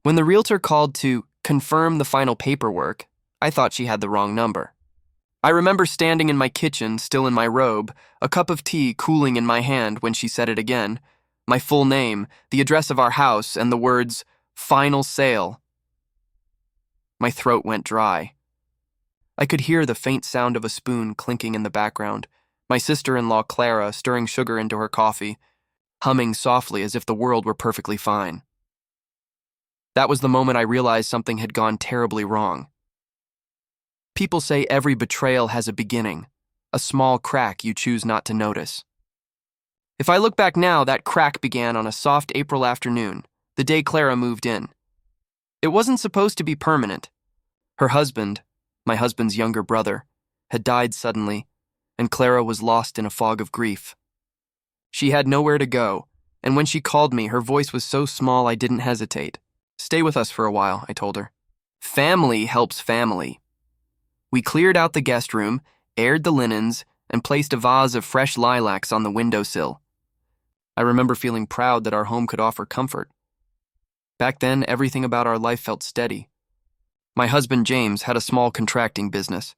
When the realtor called to confirm the final paperwork, I thought she had the wrong number. I remember standing in my kitchen, still in my robe, a cup of tea cooling in my hand when she said it again, my full name, the address of our house, and the words, "Final sale." My throat went dry. I could hear the faint sound of a spoon clinking in the background, my sister-in-law Clara stirring sugar into her coffee, humming softly as if the world were perfectly fine. That was the moment I realized something had gone terribly wrong. People say every betrayal has a beginning, a small crack you choose not to notice. If I look back now, that crack began on a soft April afternoon, the day Clara moved in. It wasn't supposed to be permanent. Her husband, my husband's younger brother, had died suddenly, and Clara was lost in a fog of grief. She had nowhere to go, and when she called me, her voice was so small I didn't hesitate. "Stay with us for a while," I told her. Family helps family. We cleared out the guest room, aired the linens, and placed a vase of fresh lilacs on the windowsill. I remember feeling proud that our home could offer comfort. Back then, everything about our life felt steady. My husband, James, had a small contracting business.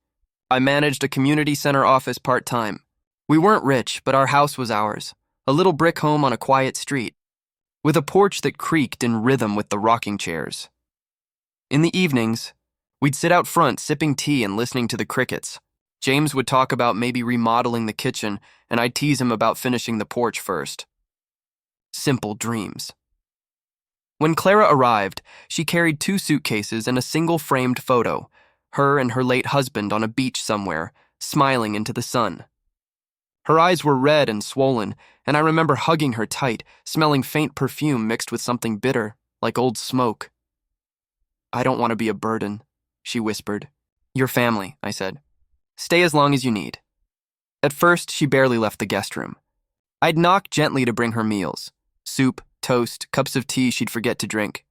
I managed a community center office part-time. We weren't rich, but our house was ours, a little brick home on a quiet street, with a porch that creaked in rhythm with the rocking chairs. In the evenings, we'd sit out front sipping tea and listening to the crickets. James would talk about maybe remodeling the kitchen, and I'd tease him about finishing the porch first. Simple dreams. When Clara arrived, she carried 2 suitcases and a single framed photo, her and her late husband on a beach somewhere, smiling into the sun. Her eyes were red and swollen, and I remember hugging her tight, smelling faint perfume mixed with something bitter, like old smoke. "I don't want to be a burden," she whispered. "Your family," I said. "Stay as long as you need." At first, she barely left the guest room. I'd knock gently to bring her meals. Soup, toast, cups of tea she'd forget to drink.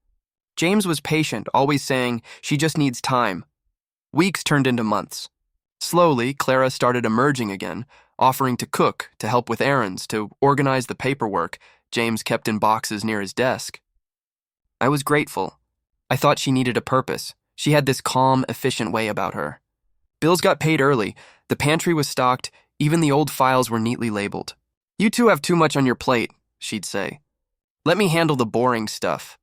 James was patient, always saying, "She just needs time." Weeks turned into months. Slowly, Clara started emerging again, offering to cook, to help with errands, to organize the paperwork James kept in boxes near his desk. I was grateful. I thought she needed a purpose. She had this calm, efficient way about her. Bills got paid early, the pantry was stocked, even the old files were neatly labeled. "You two have too much on your plate," she'd say. "Let me handle the boring stuff."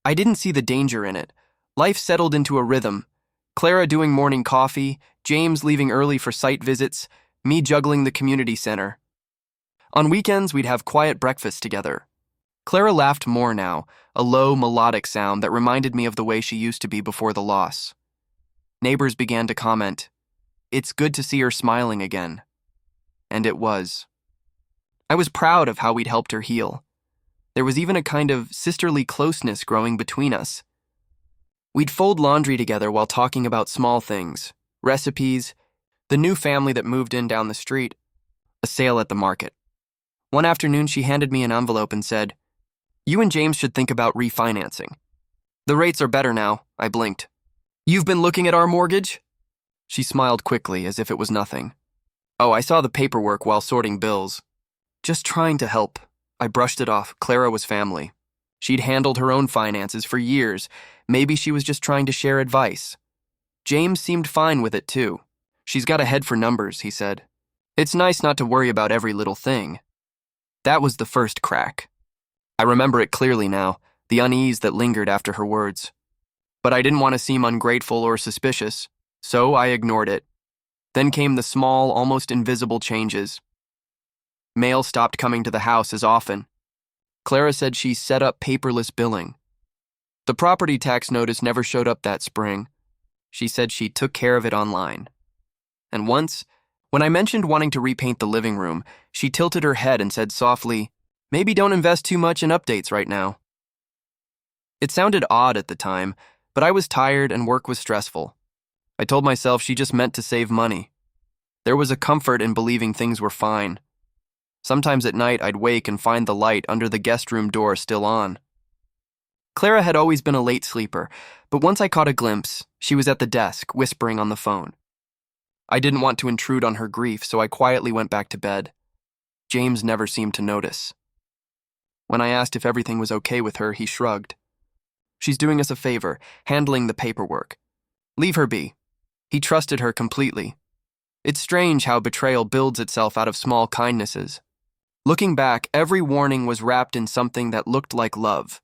I didn't see the danger in it. Life settled into a rhythm. Clara doing morning coffee, James leaving early for site visits, me juggling the community center. On weekends, we'd have quiet breakfast together. Clara laughed more now, a low, melodic sound that reminded me of the way she used to be before the loss. Neighbors began to comment, "It's good to see her smiling again." And it was. I was proud of how we'd helped her heal. There was even a kind of sisterly closeness growing between us. We'd fold laundry together while talking about small things, recipes, the new family that moved in down the street, a sale at the market. One afternoon, she handed me an envelope and said, "You and James should think about refinancing. The rates are better now," I blinked. "You've been looking at our mortgage?" She smiled quickly, as if it was nothing. "Oh, I saw the paperwork while sorting bills." "Just trying to help." I brushed it off. Clara was family. She'd handled her own finances for years. Maybe she was just trying to share advice. James seemed fine with it, too. "She's got a head for numbers," he said. "It's nice not to worry about every little thing." That was the first crack. I remember it clearly now, the unease that lingered after her words. But I didn't want to seem ungrateful or suspicious, so I ignored it. Then came the small, almost invisible changes. Mail stopped coming to the house as often. Clara said she set up paperless billing. The property tax notice never showed up that spring. She said she took care of it online. And once, when I mentioned wanting to repaint the living room, she tilted her head and said softly, "Maybe don't invest too much in updates right now." It sounded odd at the time, but I was tired and work was stressful. I told myself she just meant to save money. There was a comfort in believing things were fine. Sometimes at night, I'd wake and find the light under the guest room door still on. Clara had always been a late sleeper, but once I caught a glimpse, she was at the desk, whispering on the phone. I didn't want to intrude on her grief, so I quietly went back to bed. James never seemed to notice. When I asked if everything was okay with her, he shrugged. She's doing us a favor, handling the paperwork. Leave her be. He trusted her completely. It's strange how betrayal builds itself out of small kindnesses. Looking back, every warning was wrapped in something that looked like love.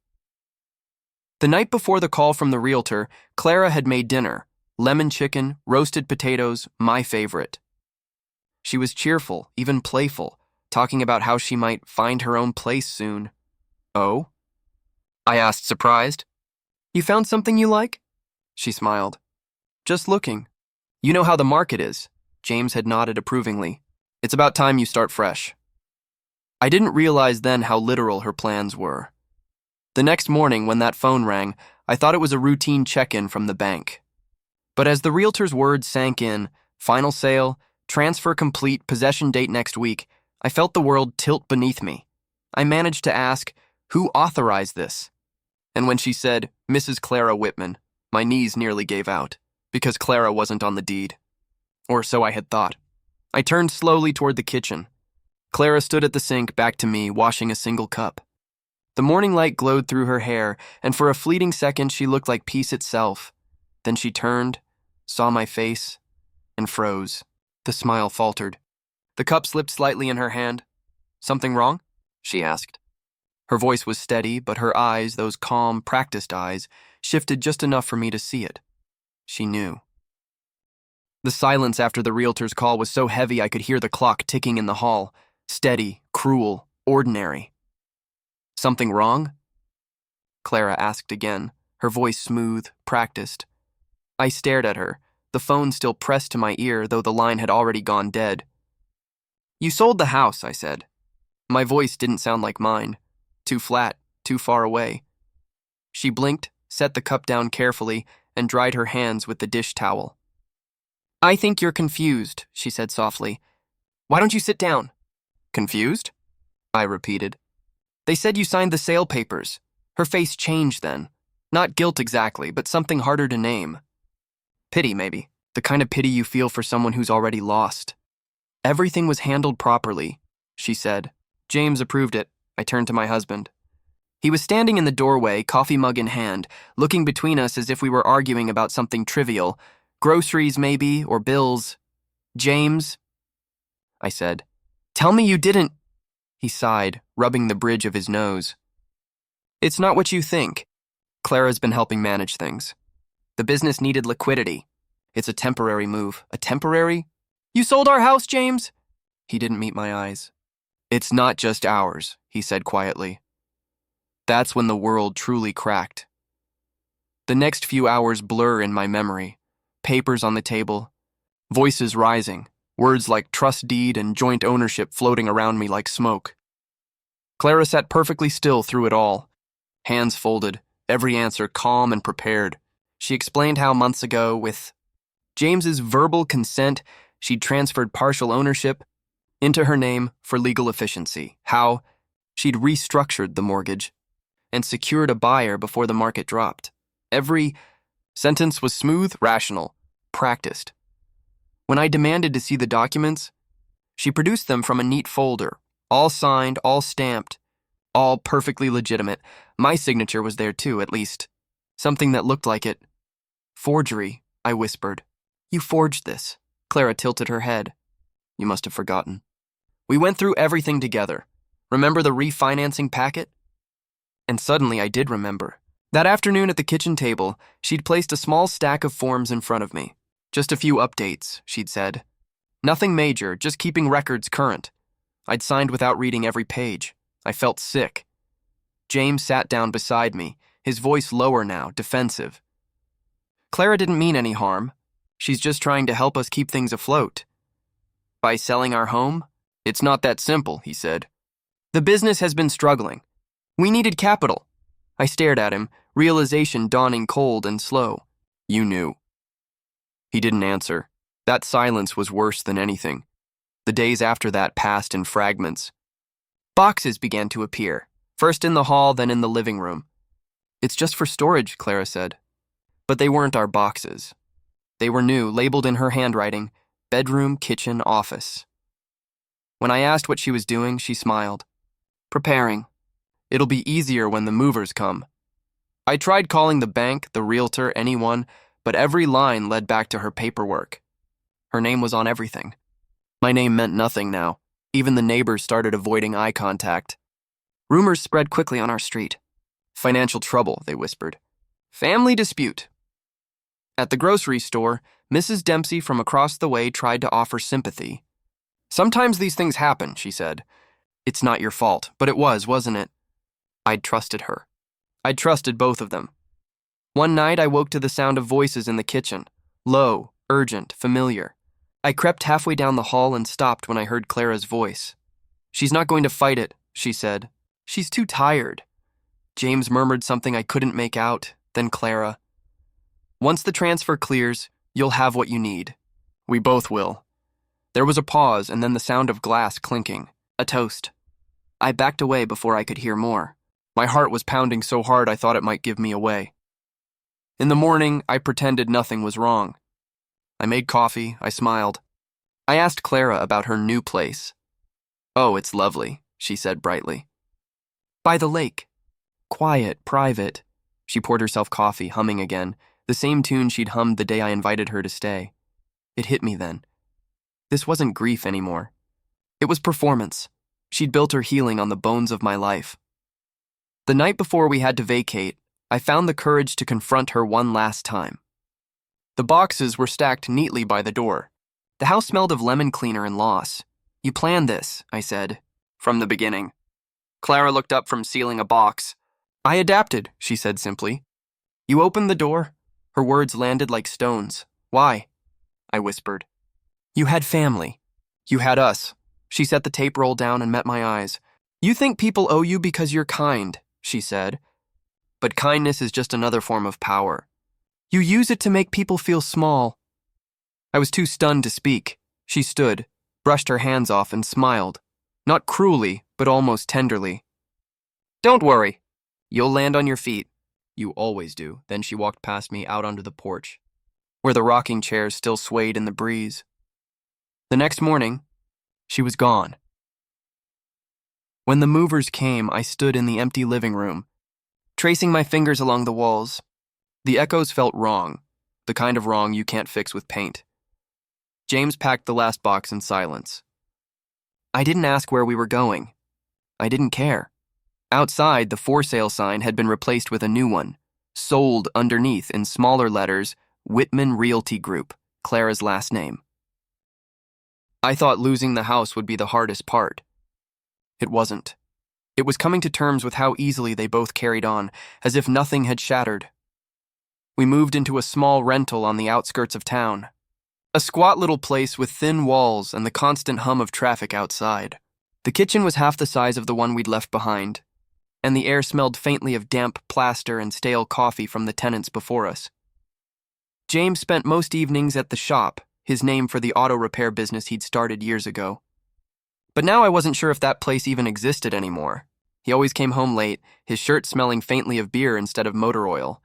The night before the call from the realtor, Clara had made dinner: lemon chicken, roasted potatoes, my favorite. She was cheerful, even playful, talking about how she might find her own place soon. Oh? I asked, surprised. You found something you like? She smiled. Just looking. You know how the market is. James had nodded approvingly. It's about time you start fresh. I didn't realize then how literal her plans were. The next morning, when that phone rang, I thought it was a routine check-in from the bank. But as the realtor's words sank in, final sale, transfer complete, possession date next week, I felt the world tilt beneath me. I managed to ask, who authorized this? And when she said, Mrs. Clara Whitman, my knees nearly gave out, because Clara wasn't on the deed. Or so I had thought. I turned slowly toward the kitchen. Clara stood at the sink, back to me, washing a single cup. The morning light glowed through her hair, and for a fleeting second she looked like peace itself. Then she turned, saw my face, and froze. The smile faltered. The cup slipped slightly in her hand. Something wrong? She asked. Her voice was steady, but her eyes, those calm, practiced eyes, shifted just enough for me to see it. She knew. The silence after the realtor's call was so heavy I could hear the clock ticking in the hall. Steady, cruel, ordinary. Something wrong? Clara asked again, her voice smooth, practiced. I stared at her, the phone still pressed to my ear, though the line had already gone dead. You sold the house, I said. My voice didn't sound like mine. Too flat, too far away. She blinked, set the cup down carefully, and dried her hands with the dish towel. I think you're confused, she said softly. Why don't you sit down? Confused? I repeated. They said you signed the sale papers. Her face changed then. Not guilt exactly, but something harder to name. Pity, maybe. The kind of pity you feel for someone who's already lost. Everything was handled properly, she said. James approved it. I turned to my husband. He was standing in the doorway, coffee mug in hand, looking between us as if we were arguing about something trivial. Groceries, maybe, or bills. James, I said. Tell me you didn't. He sighed, rubbing the bridge of his nose. It's not what you think. Clara's been helping manage things. The business needed liquidity. It's a temporary move. A temporary? You sold our house, James? He didn't meet my eyes. It's not just ours, he said quietly. That's when the world truly cracked. The next few hours blur in my memory. Papers on the table, voices rising, words like trust deed and joint ownership floating around me like smoke. Clara sat perfectly still through it all, hands folded, every answer calm and prepared. She explained how months ago, with James's verbal consent, she'd transferred partial ownership into her name for legal efficiency, how she'd restructured the mortgage and secured a buyer before the market dropped. Every sentence was smooth, rational, practiced. When I demanded to see the documents, she produced them from a neat folder, all signed, all stamped, all perfectly legitimate. My signature was there too, at least. Something that looked like it. Forgery, I whispered. You forged this. Clara tilted her head. You must have forgotten. We went through everything together. Remember the refinancing packet? And suddenly I did remember. That afternoon at the kitchen table, she'd placed a small stack of forms in front of me. Just a few updates, she'd said. Nothing major, just keeping records current. I'd signed without reading every page. I felt sick. James sat down beside me, his voice lower now, defensive. Clara didn't mean any harm. She's just trying to help us keep things afloat. By selling our home? It's not that simple, he said. The business has been struggling. We needed capital. I stared at him, realization dawning cold and slow. You knew. He didn't answer. That silence was worse than anything. The days after that passed in fragments. Boxes began to appear, first in the hall, then in the living room. It's just for storage, Clara said. But they weren't our boxes. They were new, labeled in her handwriting, bedroom, kitchen, office. When I asked what she was doing, she smiled. Preparing. It'll be easier when the movers come. I tried calling the bank, the realtor, anyone, but every line led back to her paperwork. Her name was on everything. My name meant nothing now. Even the neighbors started avoiding eye contact. Rumors spread quickly on our street. Financial trouble, they whispered. Family dispute. At the grocery store, Mrs. Dempsey from across the way tried to offer sympathy. Sometimes these things happen, she said. It's not your fault, but it was, wasn't it? I'd trusted her. I'd trusted both of them. One night I woke to the sound of voices in the kitchen. Low, urgent, familiar. I crept halfway down the hall and stopped when I heard Clara's voice. She's not going to fight it, she said. She's too tired. James murmured something I couldn't make out, then Clara. Once the transfer clears, you'll have what you need. We both will. There was a pause and then the sound of glass clinking. A toast. I backed away before I could hear more. My heart was pounding so hard I thought it might give me away. In the morning, I pretended nothing was wrong. I made coffee, I smiled. I asked Clara about her new place. Oh, it's lovely, she said brightly. By the lake. Quiet, private. She poured herself coffee, humming again, the same tune she'd hummed the day I invited her to stay. It hit me then. This wasn't grief anymore. It was performance. She'd built her healing on the bones of my life. The night before we had to vacate, I found the courage to confront her one last time. The boxes were stacked neatly by the door. The house smelled of lemon cleaner and loss. You planned this, I said, from the beginning. Clara looked up from sealing a box. I adapted, she said simply. You opened the door? Her words landed like stones. Why? I whispered. You had family. You had us. She set the tape roll down and met my eyes. You think people owe you because you're kind, she said. But kindness is just another form of power. You use it to make people feel small. I was too stunned to speak. She stood, brushed her hands off, and smiled. Not cruelly, but almost tenderly. Don't worry. You'll land on your feet. You always do. Then she walked past me out onto the porch, where the rocking chairs still swayed in the breeze. The next morning, she was gone. When the movers came, I stood in the empty living room, tracing my fingers along the walls. The echoes felt wrong, the kind of wrong you can't fix with paint. James packed the last box in silence. I didn't ask where we were going. I didn't care. Outside, the for sale sign had been replaced with a new one, sold underneath in smaller letters, Whitman Realty Group, Clara's last name. I thought losing the house would be the hardest part. It wasn't. It was coming to terms with how easily they both carried on, as if nothing had shattered. We moved into a small rental on the outskirts of town. A squat little place with thin walls and the constant hum of traffic outside. The kitchen was half the size of the one we'd left behind, and the air smelled faintly of damp plaster and stale coffee from the tenants before us. James spent most evenings at the shop, his name for the auto repair business he'd started years ago. But now I wasn't sure if that place even existed anymore. He always came home late, his shirt smelling faintly of beer instead of motor oil.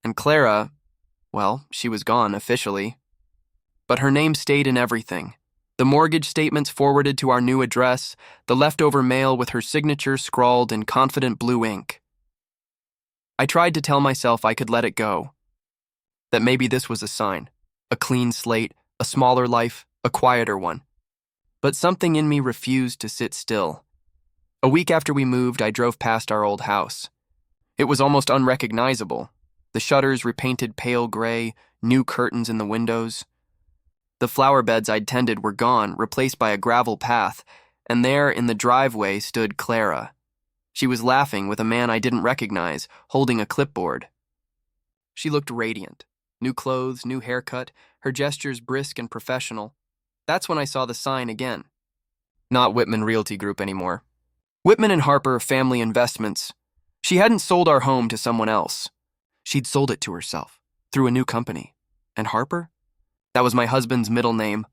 And Clara, well, she was gone officially. But her name stayed in everything. The mortgage statements forwarded to our new address, the leftover mail with her signature scrawled in confident blue ink. I tried to tell myself I could let it go. That maybe this was a sign. A clean slate, a smaller life, a quieter one. But something in me refused to sit still. A week after we moved, I drove past our old house. It was almost unrecognizable. The shutters repainted pale gray, new curtains in the windows. The flower beds I'd tended were gone, replaced by a gravel path, and there in the driveway stood Clara. She was laughing with a man I didn't recognize, holding a clipboard. She looked radiant. New clothes, new haircut, her gestures brisk and professional. That's when I saw the sign again. Not Whitman Realty Group anymore. Whitman and Harper Family Investments. She hadn't sold our home to someone else. She'd sold it to herself, through a new company. And Harper? That was my husband's middle name.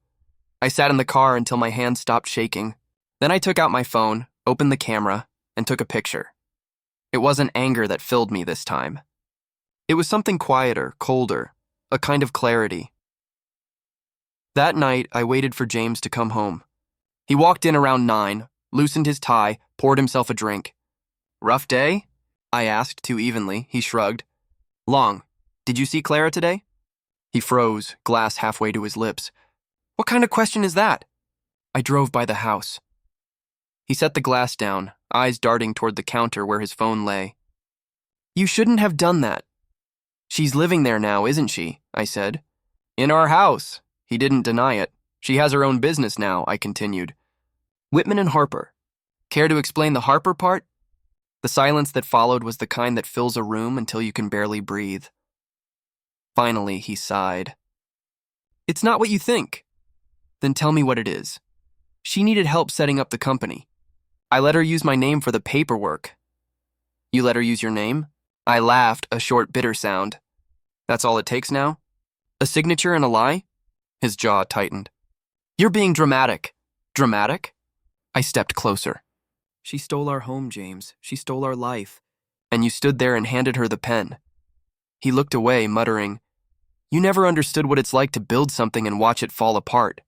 I sat in the car until my hands stopped shaking. Then I took out my phone, opened the camera, and took a picture. It wasn't anger that filled me this time. It was something quieter, colder, a kind of clarity. That night, I waited for James to come home. He walked in around 9, loosened his tie, poured himself a drink. Rough day? I asked too evenly. He shrugged. Long. Did you see Clara today? He froze, glass halfway to his lips. What kind of question is that? I drove by the house. He set the glass down, eyes darting toward the counter where his phone lay. You shouldn't have done that. She's living there now, isn't she? I said. In our house. He didn't deny it. She has her own business now, I continued. Whitman and Harper. Care to explain the Harper part? The silence that followed was the kind that fills a room until you can barely breathe. Finally, he sighed. It's not what you think. Then tell me what it is. She needed help setting up the company. I let her use my name for the paperwork. You let her use your name? I laughed, a short, bitter sound. That's all it takes now? A signature and a lie? His jaw tightened. You're being dramatic. Dramatic? I stepped closer. She stole our home, James. She stole our life. And you stood there and handed her the pen. He looked away, muttering, You never understood what it's like to build something and watch it fall apart.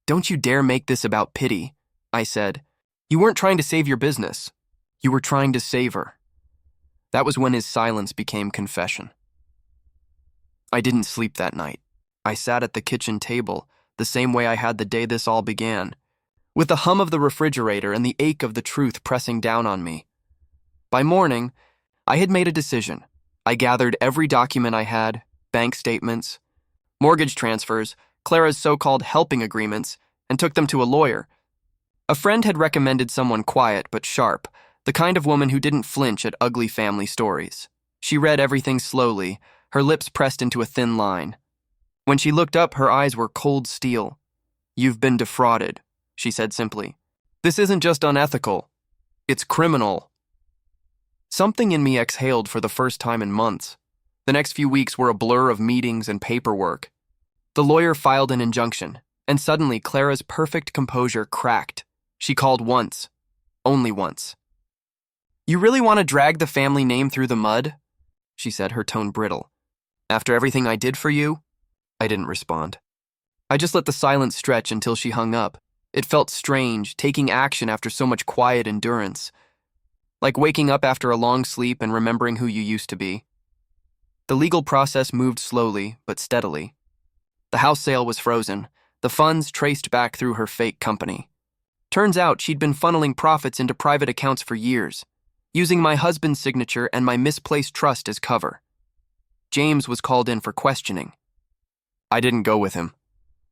Don't you dare make this about pity, I said. You weren't trying to save your business. You were trying to save her. That was when his silence became confession. I didn't sleep that night. I sat at the kitchen table, the same way I had the day this all began, with the hum of the refrigerator and the ache of the truth pressing down on me. By morning, I had made a decision. I gathered every document I had, bank statements, mortgage transfers, Clara's so-called helping agreements, and took them to a lawyer. A friend had recommended someone quiet but sharp, the kind of woman who didn't flinch at ugly family stories. She read everything slowly, her lips pressed into a thin line. When she looked up, her eyes were cold steel. You've been defrauded, she said simply. This isn't just unethical. It's criminal. Something in me exhaled for the first time in months. The next few weeks were a blur of meetings and paperwork. The lawyer filed an injunction, and suddenly Clara's perfect composure cracked. She called once. Only once. You really want to drag the family name through the mud? She said, her tone brittle. After everything I did for you? I didn't respond. I just let the silence stretch until she hung up. It felt strange, taking action after so much quiet endurance. Like waking up after a long sleep and remembering who you used to be. The legal process moved slowly, but steadily. The house sale was frozen, the funds traced back through her fake company. Turns out she'd been funneling profits into private accounts for years, using my husband's signature and my misplaced trust as cover. James was called in for questioning. I didn't go with him.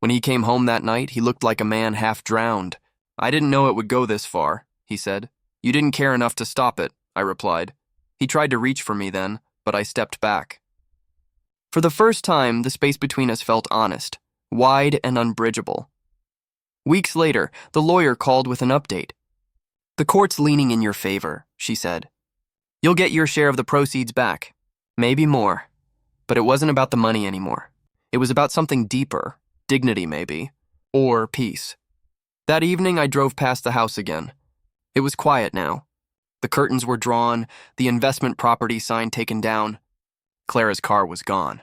When he came home that night, he looked like a man half drowned. I didn't know it would go this far, he said. You didn't care enough to stop it, I replied. He tried to reach for me then, but I stepped back. For the first time, the space between us felt honest, wide and unbridgeable. Weeks later, the lawyer called with an update. The court's leaning in your favor, she said. You'll get your share of the proceeds back. Maybe more. But it wasn't about the money anymore. It was about something deeper, dignity maybe, or peace. That evening, I drove past the house again. It was quiet now. The curtains were drawn, the investment property sign taken down. Clara's car was gone.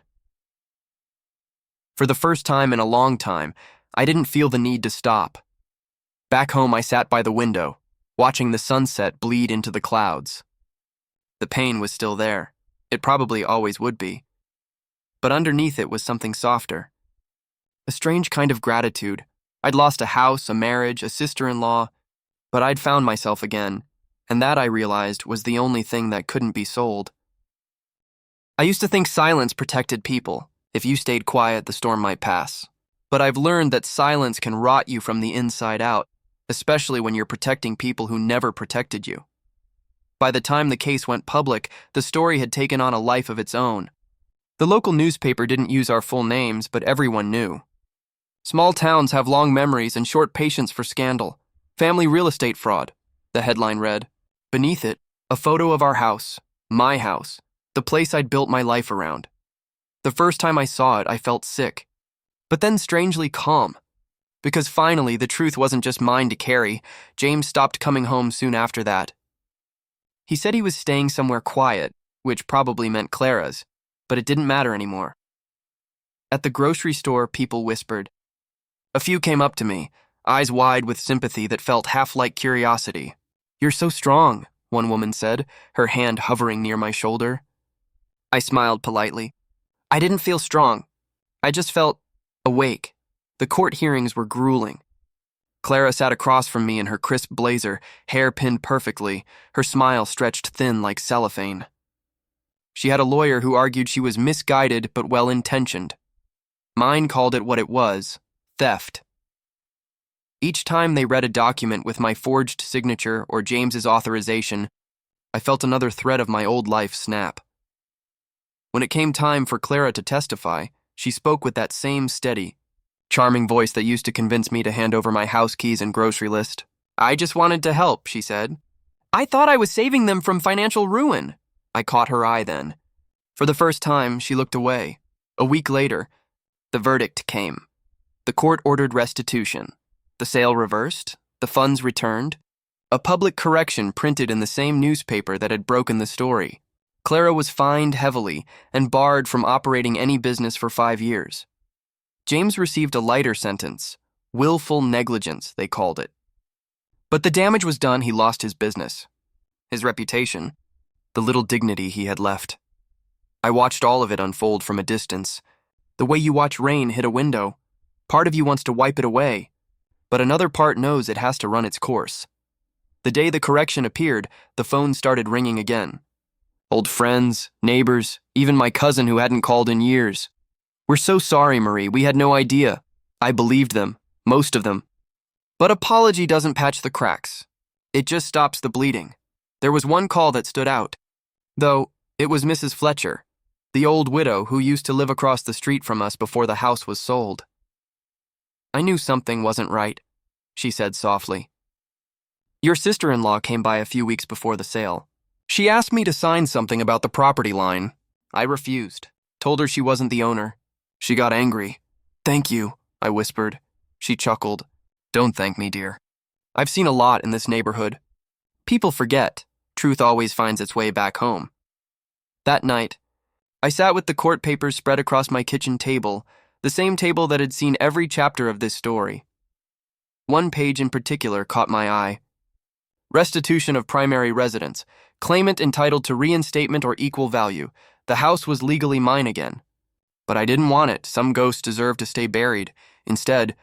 For the first time in a long time, I didn't feel the need to stop. Back home, I sat by the window, watching the sunset bleed into the clouds. The pain was still there. It probably always would be. But underneath it was something softer. A strange kind of gratitude. I'd lost a house, a marriage, a sister-in-law, but I'd found myself again, and that, I realized, was the only thing that couldn't be sold. I used to think silence protected people. If you stayed quiet, the storm might pass. But I've learned that silence can rot you from the inside out, especially when you're protecting people who never protected you. By the time the case went public, the story had taken on a life of its own. The local newspaper didn't use our full names, but everyone knew. Small towns have long memories and short patience for scandal. Family real estate fraud, the headline read. Beneath it, a photo of our house, my house, the place I'd built my life around. The first time I saw it, I felt sick, but then strangely calm. Because finally, the truth wasn't just mine to carry. James stopped coming home soon after that. He said he was staying somewhere quiet, which probably meant Clara's, but it didn't matter anymore. At the grocery store, people whispered. A few came up to me, eyes wide with sympathy that felt half like curiosity. You're so strong. one woman said, her hand hovering near my shoulder. I smiled politely. I didn't feel strong. I just felt awake. The court hearings were grueling. Clara sat across from me in her crisp blazer, hair pinned perfectly, her smile stretched thin like cellophane. She had a lawyer who argued she was misguided but well-intentioned. Mine called it what it was, theft. Each time they read a document with my forged signature or James's authorization, I felt another thread of my old life snap. When it came time for Clara to testify, she spoke with that same steady, charming voice that used to convince me to hand over my house keys and grocery list. I just wanted to help, she said. I thought I was saving them from financial ruin. I caught her eye then. For the first time, she looked away. A week later, the verdict came. The court ordered restitution. The sale reversed, the funds returned, a public correction printed in the same newspaper that had broken the story. Clara was fined heavily and barred from operating any business for 5 years. James received a lighter sentence, willful negligence, they called it. But the damage was done. He lost his business, his reputation, the little dignity he had left. I watched all of it unfold from a distance. The way you watch rain hit a window. Part of you wants to wipe it away, but another part knows it has to run its course. The day the correction appeared, the phone started ringing again. Old friends, neighbors, even my cousin who hadn't called in years. We're so sorry, Marie, we had no idea. I believed them, most of them. But apology doesn't patch the cracks. It just stops the bleeding. There was one call that stood out, though it was Mrs. Fletcher, the old widow who used to live across the street from us before the house was sold. I knew something wasn't right, she said softly. Your sister-in-law came by a few weeks before the sale. She asked me to sign something about the property line. I refused, told her she wasn't the owner. She got angry. Thank you, I whispered. She chuckled. Don't thank me, dear. I've seen a lot in this neighborhood. People forget. Truth always finds its way back home. That night, I sat with the court papers spread across my kitchen table, the same table that had seen every chapter of this story. One page in particular caught my eye. Restitution of primary residence. Claimant entitled to reinstatement or equal value. The house was legally mine again. But I didn't want it. Some ghost deserved to stay buried. Instead,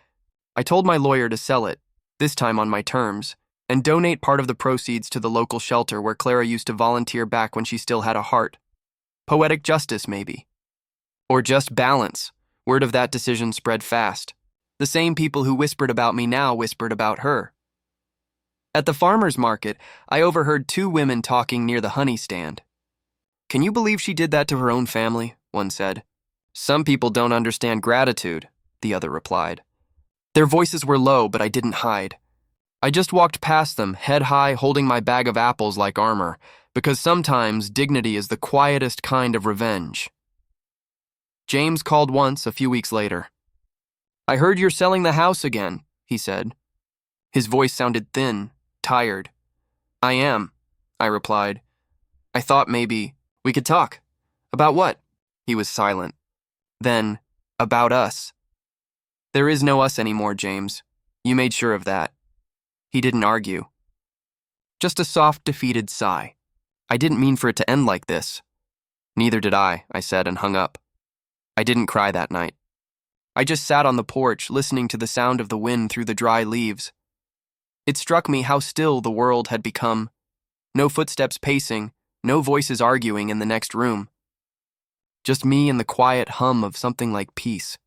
I told my lawyer to sell it, this time on my terms, and donate part of the proceeds to the local shelter where Clara used to volunteer back when she still had a heart. Poetic justice, maybe. Or just balance. Word of that decision spread fast. The same people who whispered about me now whispered about her. At the farmer's market, I overheard 2 women talking near the honey stand. Can you believe she did that to her own family? One said. Some people don't understand gratitude, the other replied. Their voices were low, but I didn't hide. I just walked past them, head high, holding my bag of apples like armor, because sometimes dignity is the quietest kind of revenge. James called once a few weeks later. I heard you're selling the house again, he said. His voice sounded thin, tired. I am, I replied. I thought maybe we could talk. About what? He was silent. Then, about us. There is no us anymore, James. You made sure of that. He didn't argue. Just a soft, defeated sigh. I didn't mean for it to end like this. Neither did I said and hung up. I didn't cry that night. I just sat on the porch, listening to the sound of the wind through the dry leaves. It struck me how still the world had become. No footsteps pacing, no voices arguing in the next room. Just me and the quiet hum of something like peace.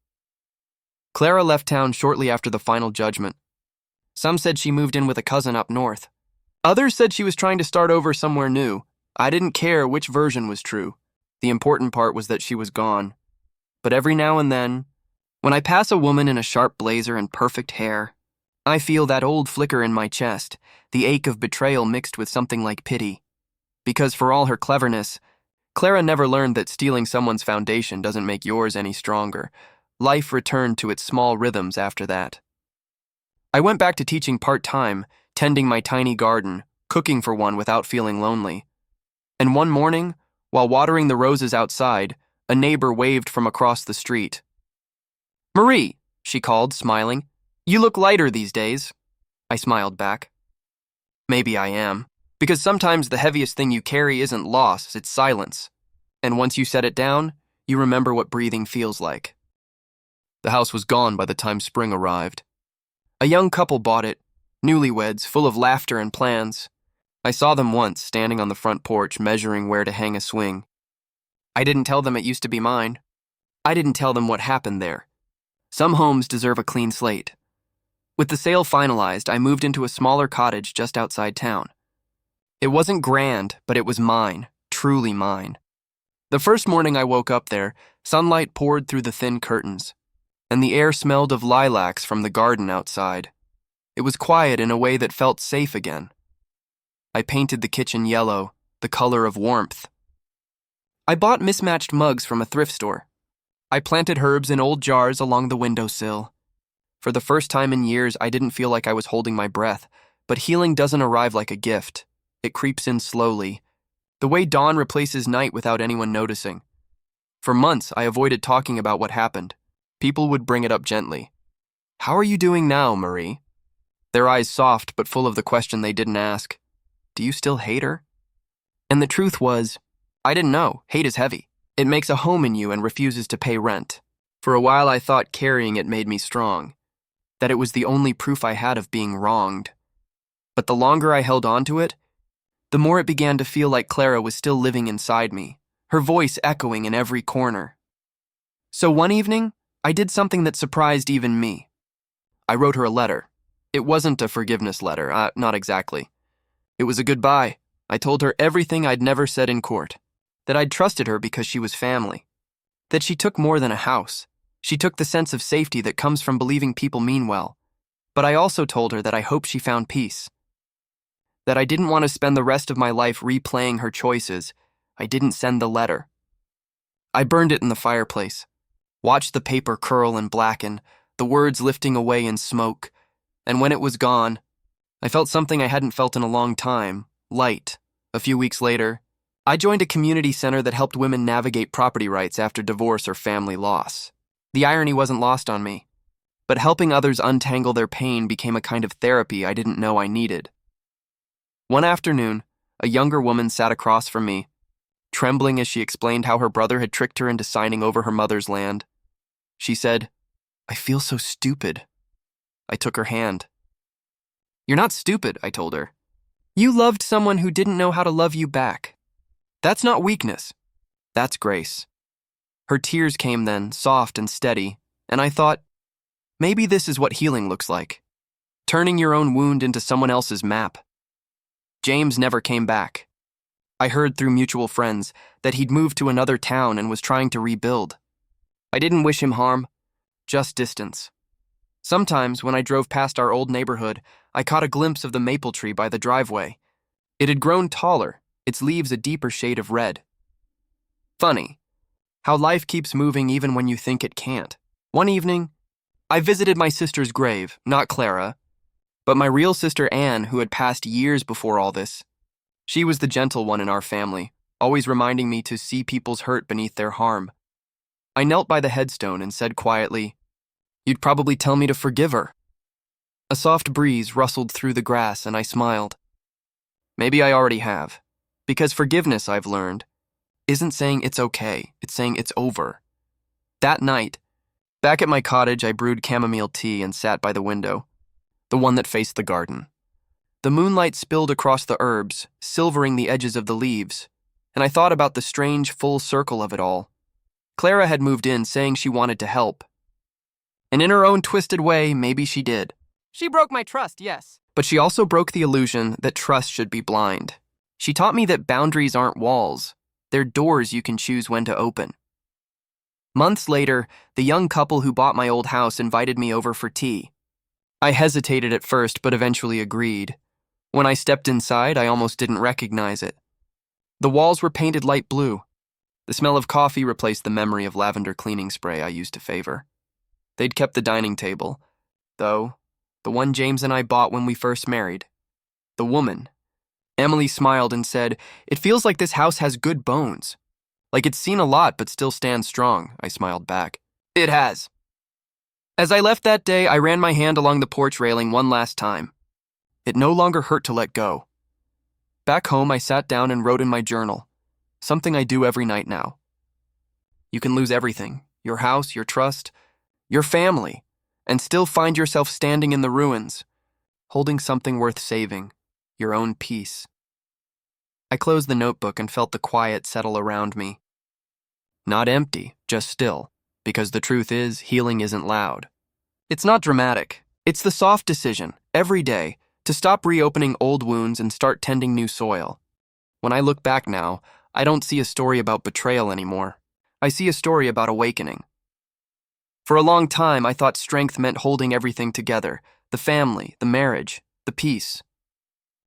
Clara left town shortly after the final judgment. Some said she moved in with a cousin up north. Others said she was trying to start over somewhere new. I didn't care which version was true. The important part was that she was gone. But every now and then, when I pass a woman in a sharp blazer and perfect hair, I feel that old flicker in my chest, the ache of betrayal mixed with something like pity. Because for all her cleverness, Clara never learned that stealing someone's foundation doesn't make yours any stronger. Life returned to its small rhythms after that. I went back to teaching part-time, tending my tiny garden, cooking for one without feeling lonely. And one morning, while watering the roses outside, a neighbor waved from across the street. Marie, she called, smiling. You look lighter these days. I smiled back. Maybe I am. Because sometimes the heaviest thing you carry isn't loss, it's silence. And once you set it down, you remember what breathing feels like. The house was gone by the time spring arrived. A young couple bought it, newlyweds, full of laughter and plans. I saw them once, standing on the front porch, measuring where to hang a swing. I didn't tell them it used to be mine. I didn't tell them what happened there. Some homes deserve a clean slate. With the sale finalized, I moved into a smaller cottage just outside town. It wasn't grand, but it was mine, truly mine. The first morning I woke up there, sunlight poured through the thin curtains, and the air smelled of lilacs from the garden outside. It was quiet in a way that felt safe again. I painted the kitchen yellow, the color of warmth. I bought mismatched mugs from a thrift store. I planted herbs in old jars along the windowsill. For the first time in years, I didn't feel like I was holding my breath, but healing doesn't arrive like a gift. It creeps in slowly, the way dawn replaces night without anyone noticing. For months, I avoided talking about what happened. People would bring it up gently. "How are you doing now, Marie?" Their eyes soft but full of the question they didn't ask. "Do you still hate her?" And the truth was, I didn't know. Hate is heavy. It makes a home in you and refuses to pay rent. For a while, I thought carrying it made me strong, that it was the only proof I had of being wronged. But the longer I held on to it, the more it began to feel like Clara was still living inside me, her voice echoing in every corner. So one evening, I did something that surprised even me. I wrote her a letter. It wasn't a forgiveness letter, not exactly. It was a goodbye. I told her everything I'd never said in court, that I'd trusted her because she was family, that she took more than a house. She took the sense of safety that comes from believing people mean well. But I also told her that I hoped she found peace, that I didn't want to spend the rest of my life replaying her choices. I didn't send the letter. I burned it in the fireplace, watched the paper curl and blacken, the words lifting away in smoke, and when it was gone, I felt something I hadn't felt in a long time, light. A few weeks later, I joined a community center that helped women navigate property rights after divorce or family loss. The irony wasn't lost on me, but helping others untangle their pain became a kind of therapy I didn't know I needed. One afternoon, a younger woman sat across from me, trembling as she explained how her brother had tricked her into signing over her mother's land. She said, "I feel so stupid." I took her hand. "You're not stupid," I told her. "You loved someone who didn't know how to love you back. That's not weakness. That's grace." Her tears came then, soft and steady, and I thought, maybe this is what healing looks like. Turning your own wound into someone else's map. James never came back. I heard through mutual friends that he'd moved to another town and was trying to rebuild. I didn't wish him harm, just distance. Sometimes, when I drove past our old neighborhood, I caught a glimpse of the maple tree by the driveway. It had grown taller, its leaves a deeper shade of red. Funny, how life keeps moving even when you think it can't. One evening, I visited my sister's grave, not Clara, but my real sister Anne, who had passed years before all this. She was the gentle one in our family, always reminding me to see people's hurt beneath their harm. I knelt by the headstone and said quietly, "You'd probably tell me to forgive her." A soft breeze rustled through the grass and I smiled. Maybe I already have, because forgiveness, I've learned, isn't saying it's okay, it's saying it's over. That night, back at my cottage, I brewed chamomile tea and sat by the window, the one that faced the garden. The moonlight spilled across the herbs, silvering the edges of the leaves, and I thought about the strange full circle of it all. Clara had moved in saying she wanted to help. And in her own twisted way, maybe she did. She broke my trust, yes. But she also broke the illusion that trust should be blind. She taught me that boundaries aren't walls. They're doors you can choose when to open. Months later, the young couple who bought my old house invited me over for tea. I hesitated at first, but eventually agreed. When I stepped inside, I almost didn't recognize it. The walls were painted light blue. The smell of coffee replaced the memory of lavender cleaning spray I used to favor. They'd kept the dining table, though, the one James and I bought when we first married. The woman. Emily smiled and said, "It feels like this house has good bones. Like it's seen a lot but still stands strong," I smiled back. "It has." As I left that day, I ran my hand along the porch railing one last time. It no longer hurt to let go. Back home, I sat down and wrote in my journal, something I do every night now. You can lose everything, your house, your trust, your family, and still find yourself standing in the ruins, holding something worth saving, your own peace. I closed the notebook and felt the quiet settle around me. Not empty, just still, because the truth is, healing isn't loud. It's not dramatic. It's the soft decision, every day, to stop reopening old wounds and start tending new soil. When I look back now, I don't see a story about betrayal anymore. I see a story about awakening. For a long time, I thought strength meant holding everything together, the family, the marriage, the peace.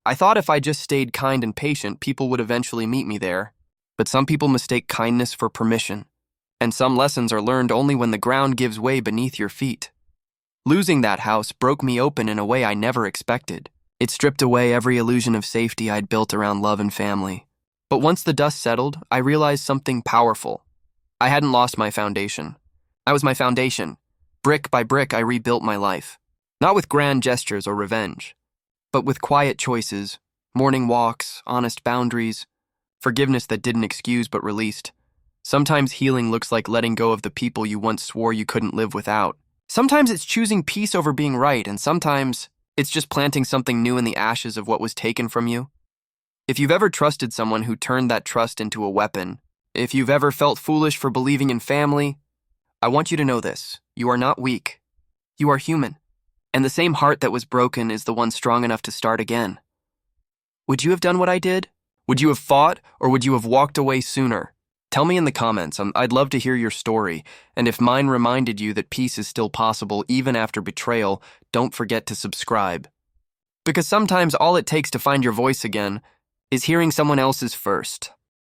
I thought if I just stayed kind and patient, people would eventually meet me there. But some people mistake kindness for permission, and some lessons are learned only when the ground gives way beneath your feet. Losing that house broke me open in a way I never expected. It stripped away every illusion of safety I'd built around love and family. But once the dust settled, I realized something powerful. I hadn't lost my foundation. I was my foundation. Brick by brick, I rebuilt my life. Not with grand gestures or revenge, but with quiet choices, morning walks, honest boundaries, forgiveness that didn't excuse but released. Sometimes healing looks like letting go of the people you once swore you couldn't live without. Sometimes it's choosing peace over being right, and sometimes it's just planting something new in the ashes of what was taken from you. If you've ever trusted someone who turned that trust into a weapon, if you've ever felt foolish for believing in family, I want you to know this. You are not weak. You are human. And the same heart that was broken is the one strong enough to start again. Would you have done what I did? Would you have fought, or would you have walked away sooner? Tell me in the comments. I'd love to hear your story. And if mine reminded you that peace is still possible even after betrayal, don't forget to subscribe. Because sometimes all it takes to find your voice again is hearing someone else's first.